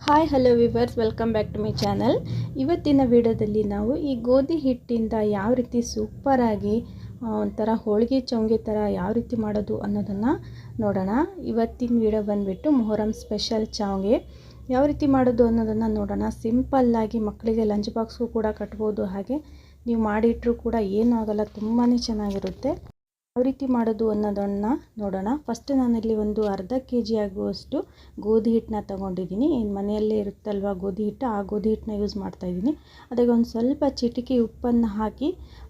Hi hello viewers, welcome back to my channel. ಇವತ್ತಿನ ವಿಡಿಯೋದಲ್ಲಿ ನಾವು ಈ ಗೋಧಿ ಹಿಟ್ಟಿಂದ ಯಾವ ರೀತಿ ಸೂಪರಾಗಿ ಒಂಥರ ಹೋಳಿಗೆ ಚೌಂಗೆ ಥರ ಯಾವ ರೀತಿ ಮಾಡೋದು ಅನ್ನೋದನ್ನು ನೋಡೋಣ. ಇವತ್ತಿನ ವಿಡಿಯೋ ಬಂದುಬಿಟ್ಟು ಮೊಹರಂ ಸ್ಪೆಷಲ್ ಚೌಂಗೆ ಯಾವ ರೀತಿ ಮಾಡೋದು ಅನ್ನೋದನ್ನು ನೋಡೋಣ. ಸಿಂಪಲ್ಲಾಗಿ ಮಕ್ಕಳಿಗೆ ಲಂಚ್ ಬಾಕ್ಸ್ಗೂ ಕೂಡ ಕಟ್ಬೋದು, ಹಾಗೆ ನೀವು ಮಾಡಿಟ್ರೂ ಕೂಡ ಏನೂ ಆಗೋಲ್ಲ, ತುಂಬಾ ಚೆನ್ನಾಗಿರುತ್ತೆ. ಯಾವ ರೀತಿ ಮಾಡೋದು ಅನ್ನೋದನ್ನು ನೋಡೋಣ. ಫಸ್ಟ್ ನಾನಿಲ್ಲಿ ಒಂದು ಅರ್ಧ kg ಆಗುವಷ್ಟು ಗೋಧಿ ಹಿಟ್ಟನ್ನ ತೊಗೊಂಡಿದ್ದೀನಿ. ಮನೆಯಲ್ಲೇ ಇರುತ್ತಲ್ವ ಗೋಧಿ ಹಿಟ್ಟು, ಆ ಗೋಧಿ ಹಿಟ್ಟನ್ನ ಯೂಸ್ ಮಾಡ್ತಾಯಿದ್ದೀನಿ. ಅದಕ್ಕೆ ಒಂದು ಸ್ವಲ್ಪ ಚಿಟಿಕೆ ಉಪ್ಪನ್ನು ಹಾಕಿ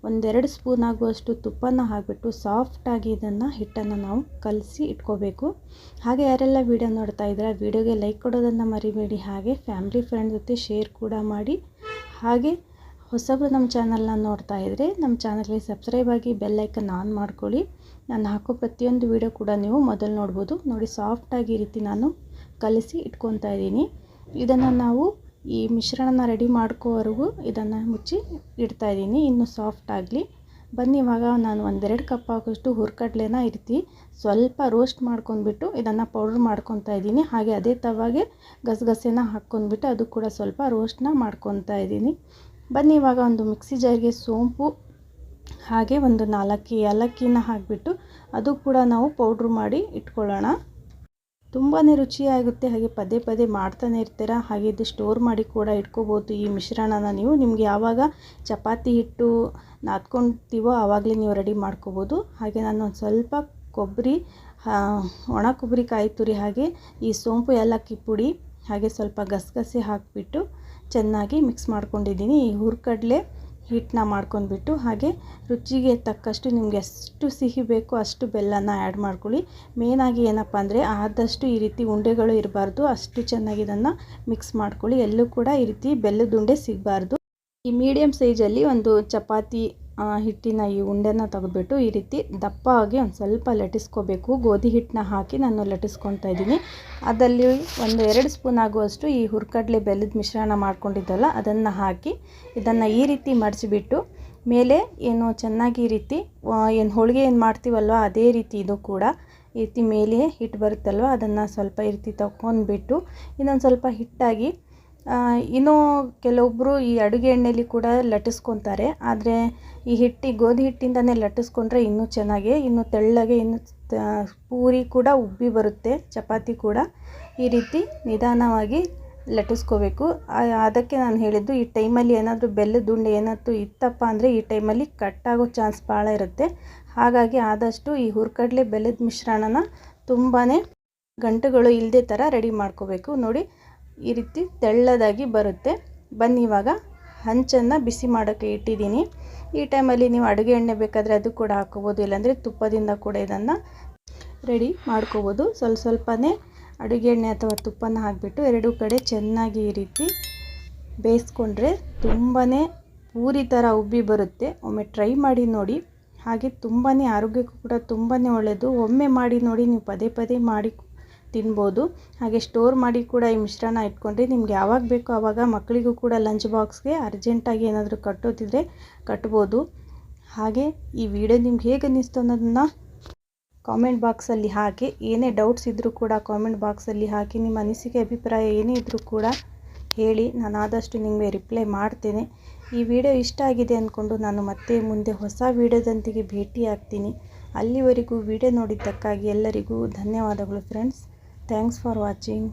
ಒಂದೆರಡು ಸ್ಪೂನ್ ಆಗುವಷ್ಟು ತುಪ್ಪನ ಹಾಕಿಬಿಟ್ಟು ಸಾಫ್ಟಾಗಿ ಇದನ್ನು ಹಿಟ್ಟನ್ನು ನಾವು ಕಲಸಿ ಇಟ್ಕೋಬೇಕು. ಹಾಗೆ ಯಾರೆಲ್ಲ ವೀಡಿಯೋ ನೋಡ್ತಾ ಇದ್ದೀರಾ, ವೀಡಿಯೋಗೆ ಲೈಕ್ ಕೊಡೋದನ್ನು ಮರಿಬೇಡಿ. ಹಾಗೆ ಫ್ಯಾಮಿಲಿ ಫ್ರೆಂಡ್ ಜೊತೆ ಶೇರ್ ಕೂಡ ಮಾಡಿ. ಹಾಗೆ ಹೊಸಬರು ನಮ್ಮ ಚಾನಲ್ನ ನೋಡ್ತಾ ಇದ್ದರೆ ನಮ್ಮ ಚಾನಲ್ಗೆ ಸಬ್ಸ್ಕ್ರೈಬ್ ಆಗಿ ಬೆಲ್ ಐಕನ್ ಆನ್ ಮಾಡ್ಕೊಳ್ಳಿ. ನಾನು ಹಾಕೋ ಪ್ರತಿಯೊಂದು ವಿಡಿಯೋ ಕೂಡ ನೀವು ಮೊದಲು ನೋಡ್ಬೋದು. ನೋಡಿ, ಸಾಫ್ಟಾಗಿ ಈ ರೀತಿ ನಾನು ಕಲಸಿ ಇಟ್ಕೊತಾ ಇದ್ದೀನಿ. ಇದನ್ನು ನಾವು ಈ ಮಿಶ್ರಣನ ರೆಡಿ ಮಾಡ್ಕೋವರೆಗೂ ಇದನ್ನು ಮುಚ್ಚಿ ಇಡ್ತಾ ಇದ್ದೀನಿ, ಇನ್ನು ಸಾಫ್ಟ್ ಆಗಲಿ. ಬನ್ನಿ, ಇವಾಗ ನಾನು ಒಂದೆರಡು ಕಪ್ ಆಗೋಷ್ಟು ಹುರ್ಕಡ್ಲೆನ ಈ ರೀತಿ ಸ್ವಲ್ಪ ರೋಸ್ಟ್ ಮಾಡ್ಕೊಂಡ್ಬಿಟ್ಟು ಇದನ್ನು ಪೌಡ್ರ್ ಮಾಡ್ಕೊತಾ ಇದ್ದೀನಿ. ಹಾಗೆ ಅದೇ ತವಾಗೆ ಗಸಗಸೆನ ಹಾಕ್ಕೊಂಡ್ಬಿಟ್ಟು ಅದು ಕೂಡ ಸ್ವಲ್ಪ ರೋಸ್ಟ್ನ ಮಾಡ್ಕೊತಾ ಇದ್ದೀನಿ. ಬನ್ನಿ, ಇವಾಗ ಒಂದು ಮಿಕ್ಸಿ ಜಾರ್ಗೆ ಸೋಂಪು ಹಾಗೆ ಒಂದು 4 ಏಲಕ್ಕಿನ ಹಾಕಿಬಿಟ್ಟು ಅದು ಕೂಡ ನಾವು ಪೌಡ್ರ್ ಮಾಡಿ ಇಟ್ಕೊಳ್ಳೋಣ. ತುಂಬಾ ರುಚಿಯಾಗುತ್ತೆ. ಹಾಗೆ ಪದೇ ಪದೇ ಮಾಡ್ತಾನೆ ಇರ್ತೀರ. ಹಾಗೆ ಇದು ಸ್ಟೋರ್ ಮಾಡಿ ಕೂಡ ಇಟ್ಕೋಬೋದು ಈ ಮಿಶ್ರಣನ ನೀವು. ನಿಮ್ಗೆ ಯಾವಾಗ ಚಪಾತಿ ಹಿಟ್ಟು ನಾದ್ಕೊಳ್ತೀವೋ ಆವಾಗಲೇ ನೀವು ರೆಡಿ ಮಾಡ್ಕೋಬೋದು. ಹಾಗೆ ನಾನು ಒಂದು ಸ್ವಲ್ಪ ಕೊಬ್ಬರಿ, ಒಣ ಕೊಬ್ಬರಿ ಕಾಯಿ ತುರಿ, ಹಾಗೆ ಈ ಸೋಂಪು ಏಲಕ್ಕಿ ಪುಡಿ, ಹಾಗೆ ಸ್ವಲ್ಪ ಗಸಗಸೆ ಹಾಕಿಬಿಟ್ಟು ಚೆನ್ನಾಗಿ ಮಿಕ್ಸ್ ಮಾಡ್ಕೊಂಡಿದ್ದೀನಿ. ಈ ಹುರ್ಕಡಲೆ ಹಿಟ್ಟನ್ನ ಮಾಡ್ಕೊಂಡ್ಬಿಟ್ಟು ಹಾಗೆ ರುಚಿಗೆ ತಕ್ಕಷ್ಟು ನಿಮ್ಗೆ ಎಷ್ಟು ಸಿಹಿ ಬೇಕೋ ಅಷ್ಟು ಬೆಲ್ಲನ ಆ್ಯಡ್ ಮಾಡ್ಕೊಳ್ಳಿ. ಮೇನಾಗಿ ಏನಪ್ಪ ಅಂದರೆ ಆದಷ್ಟು ಈ ರೀತಿ ಉಂಡೆಗಳು ಇರಬಾರ್ದು, ಅಷ್ಟು ಚೆನ್ನಾಗಿ ಇದನ್ನು ಮಿಕ್ಸ್ ಮಾಡ್ಕೊಳ್ಳಿ. ಎಲ್ಲೂ ಕೂಡ ಈ ರೀತಿ ಬೆಲ್ಲದ ಉಂಡೆ ಸಿಗಬಾರ್ದು. ಈ ಮೀಡಿಯಮ್ ಸೈಜಲ್ಲಿ ಒಂದು ಚಪಾತಿ ಹಿಟ್ಟಿನ ಈ ಉಂಡೆನ ತೆಗೆದುಬಿಟ್ಟು ಈ ರೀತಿ ದಪ್ಪವಾಗಿ ಒಂದು ಸ್ವಲ್ಪ ಲಟ್ಟಿಸ್ಕೋಬೇಕು. ಗೋಧಿ ಹಿಟ್ಟನ್ನ ಹಾಕಿ ನಾನು ಲಟ್ಟಿಸ್ಕೊತಾ ಇದ್ದೀನಿ. ಅದರಲ್ಲಿ 1-2 ಸ್ಪೂನ್ ಆಗುವಷ್ಟು ಈ ಹುರ್ಕಡಲೆ ಬೆಲ್ಲದ ಮಿಶ್ರಣ ಮಾಡ್ಕೊಂಡಿದ್ದಲ್ಲ ಅದನ್ನು ಹಾಕಿ ಇದನ್ನು ಈ ರೀತಿ ಮಡಿಸಿಬಿಟ್ಟು ಮೇಲೆ ಏನು ಚೆನ್ನಾಗಿ ಈ ರೀತಿ ಏನು ಹೋಳಿಗೆ ಏನು ಮಾಡ್ತೀವಲ್ವ ಅದೇ ರೀತಿ ಇದು ಕೂಡ ಈ ರೀತಿ ಮೇಲೆ ಹಿಟ್ಟು ಬರುತ್ತಲ್ವ ಅದನ್ನು ಸ್ವಲ್ಪ ಈ ರೀತಿ ತಗೊಂಡ್ಬಿಟ್ಟು ಇನ್ನೊಂದು ಸ್ವಲ್ಪ ಹಿಟ್ಟಾಗಿ ಇನ್ನೂ ಕೆಲವೊಬ್ಬರು ಈ ಅಡುಗೆ ಎಣ್ಣೆಯಲ್ಲಿ ಕೂಡ ಲಟ್ಟಿಸ್ಕೊತಾರೆ. ಆದರೆ ಈ ಗೋಧಿ ಹಿಟ್ಟಿಂದನೇ ಲಟ್ಟಿಸ್ಕೊಂಡ್ರೆ ಇನ್ನೂ ಚೆನ್ನಾಗಿ, ಇನ್ನು ತೆಳ್ಳಗೆ, ಇನ್ನು ಪೂರಿ ಕೂಡ ಉಬ್ಬಿ ಬರುತ್ತೆ. ಚಪಾತಿ ಕೂಡ ಈ ರೀತಿ ನಿಧಾನವಾಗಿ ಲಟ್ಟಿಸ್ಕೋಬೇಕು. ಅದಕ್ಕೆ ನಾನು ಹೇಳಿದ್ದು, ಈ ಟೈಮಲ್ಲಿ ಏನಾದರೂ ಬೆಲ್ಲದ ಉಂಡೆ ಏನಾದರೂ ಇತ್ತಪ್ಪ ಅಂದರೆ ಈ ಟೈಮಲ್ಲಿ ಕಟ್ಟಾಗೋ ಚಾನ್ಸ್ ಭಾಳ ಇರುತ್ತೆ. ಹಾಗಾಗಿ ಆದಷ್ಟು ಈ ಹುರ್ಕಡಲೆ ಬೆಲ್ಲದ ಮಿಶ್ರಣನ ತುಂಬಾ ಗಂಟುಗಳು ಇಲ್ಲದೆ ಥರ ರೆಡಿ ಮಾಡ್ಕೋಬೇಕು. ನೋಡಿ, ಈ ರೀತಿ ತೆಳ್ಳದಾಗಿ ಬರುತ್ತೆ. ಬನ್ನಿ, ಇವಾಗ ಹಂಚನ್ನು ಬಿಸಿ ಮಾಡೋಕ್ಕೆ ಇಟ್ಟಿದ್ದೀನಿ. ಈ ಟೈಮಲ್ಲಿ ನೀವು ಅಡುಗೆ ಎಣ್ಣೆ ಬೇಕಾದರೆ ಅದು ಕೂಡ ಹಾಕ್ಕೋಬೋದು, ಇಲ್ಲಾಂದರೆ ತುಪ್ಪದಿಂದ ಕೂಡ ಇದನ್ನು ರೆಡಿ ಮಾಡ್ಕೋಬೋದು. ಸ್ವಲ್ಪನೇ ಅಡುಗೆ ಎಣ್ಣೆ ಅಥವಾ ತುಪ್ಪನ ಹಾಕಿಬಿಟ್ಟು ಎರಡೂ ಕಡೆ ಚೆನ್ನಾಗಿ ಈ ರೀತಿ ಬೇಯಿಸ್ಕೊಂಡ್ರೆ ತುಂಬಾ ಪೂರಿ ಥರ ಉಬ್ಬಿ ಬರುತ್ತೆ. ಒಮ್ಮೆ ಟ್ರೈ ಮಾಡಿ ನೋಡಿ. ಹಾಗೆ ತುಂಬಾ ಆರೋಗ್ಯಕ್ಕೂ ಕೂಡ ತುಂಬಾ ಒಳ್ಳೆಯದು. ಒಮ್ಮೆ ಮಾಡಿ ನೋಡಿ, ನೀವು ಪದೇ ಪದೇ ಮಾಡಿ ತಿನ್ಬೋದು. ಹಾಗೆ ಸ್ಟೋರ್ ಮಾಡಿ ಕೂಡ ಈ ಮಿಶ್ರಣ ಇಟ್ಕೊಂಡ್ರೆ ನಿಮ್ಗೆ ಯಾವಾಗ ಬೇಕೋ ಆವಾಗ ಮಕ್ಕಳಿಗೂ ಕೂಡ ಲಂಚ್ ಬಾಕ್ಸ್ಗೆ ಅರ್ಜೆಂಟಾಗಿ ಏನಾದರೂ ಕಟ್ಟೋದಿದ್ರೆ ಕಟ್ಬೋದು. ಹಾಗೆ ಈ ವಿಡಿಯೋ ನಿಮ್ಗೆ ಹೇಗೆ ಅನ್ನಿಸ್ತು ಅನ್ನೋದನ್ನು ಕಾಮೆಂಟ್ ಬಾಕ್ಸಲ್ಲಿ ಹಾಕಿ. ಏನೇ ಡೌಟ್ಸ್ ಇದ್ದರೂ ಕೂಡ ಕಾಮೆಂಟ್ ಬಾಕ್ಸಲ್ಲಿ ಹಾಕಿ. ನಿಮ್ಮ ಅನಿಸಿಕೆ ಅಭಿಪ್ರಾಯ ಏನೇ ಇದ್ದರೂ ಕೂಡ ಹೇಳಿ, ನಾನು ಆದಷ್ಟು ನಿಮಗೆ ರಿಪ್ಲೈ ಮಾಡ್ತೇನೆ. ಈ ವಿಡಿಯೋ ಇಷ್ಟ ಆಗಿದೆ ಅಂದ್ಕೊಂಡು ನಾನು ಮತ್ತೆ ಮುಂದೆ ಹೊಸ ವಿಡಿಯೋದೊಂದಿಗೆ ಭೇಟಿ ಆಗ್ತೀನಿ. ಅಲ್ಲಿವರೆಗೂ ವಿಡಿಯೋ ನೋಡಿದ್ದಕ್ಕಾಗಿ ಎಲ್ಲರಿಗೂ ಧನ್ಯವಾದಗಳು ಫ್ರೆಂಡ್ಸ್. Thanks for watching.